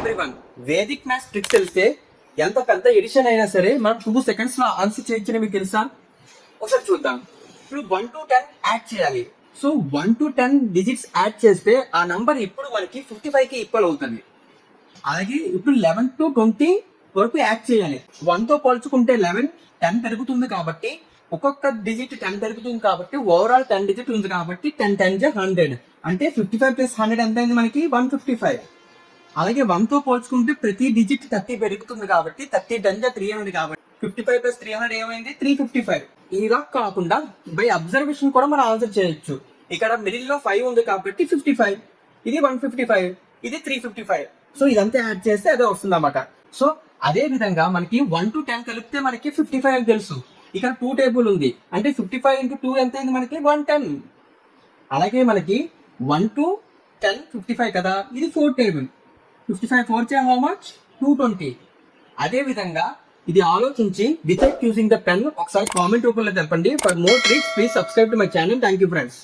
Everyone, Vedic maths tricks తెలిస్తే ఎంత పెద్ద ఎడిషన్ అయినా సరే మనం 2 seconds లో ఆన్సర్ చేయొచ్చని మీకు తెలుసా? ఒకసారి చూద్దాం. ఇప్పుడు 1 to 10 యాడ్ చేయాలి. సో 1 to 10 డిజిట్స్ యాడ్ చేస్తే ఆ నంబర్ ఇప్పుడు మనకి 55 కి ఈక్వల్ అవుతుంది. అలాగే ఇప్పుడు 11 to 20 వరకు యాడ్ చేయాలి. 1 తో పోల్చుకుంటే 11 10 పెరుగుతుంది కాబట్టి ఒక్కొక్క డిజిట్ 10 పెరుగుతుంది కాబట్టి ఓవరాల్ 10 డిజిట్ ఉంది కాబట్టి 10 10 100 అంటే 55 ప్లస్ 100 ఎంత అయింది మనకి 155. అలాగే 1 తో పోల్చుకుంటే ప్రతి డిజిట్ 30 పెరుగుతుంది కాబట్టి 30 10 300 కాబట్టి 55 ప్లస్ 300 ఏమైంది 355. ఇలా కాకుండా బై అబ్జర్వేషన్ కూడా మనం ఆన్సర్ చేయొచ్చు. ఇక్కడ మిడిల్ లో 5 ఉంది కాబట్టి 55, ఇది 155, ఇది 355. సో ఇదంతా యాడ్ చేస్తే అదే వస్తుంది అన్నమాట. సో అదే విధంగా మనకి 1 to 10 కలిపితే మనకి 55 అని తెలుసు. ఇక్కడ 2 టేబుల్ ఉంది అంటే 55 into 2 ఎంత అయింది మనకి 110. అలాగే మనకి 1 to 10 55 కదా, ఇది 4 టేబుల్. 55 4 చే హౌ మచ్ 220. అదే విధంగా ఇది ఆలోచించి వితౌట్ యూజింగ్ ద పెన్ ఒకసారి కామెంట్ రూపంలో తెలపండి. For more tricks please subscribe to my channel. Thank you friends.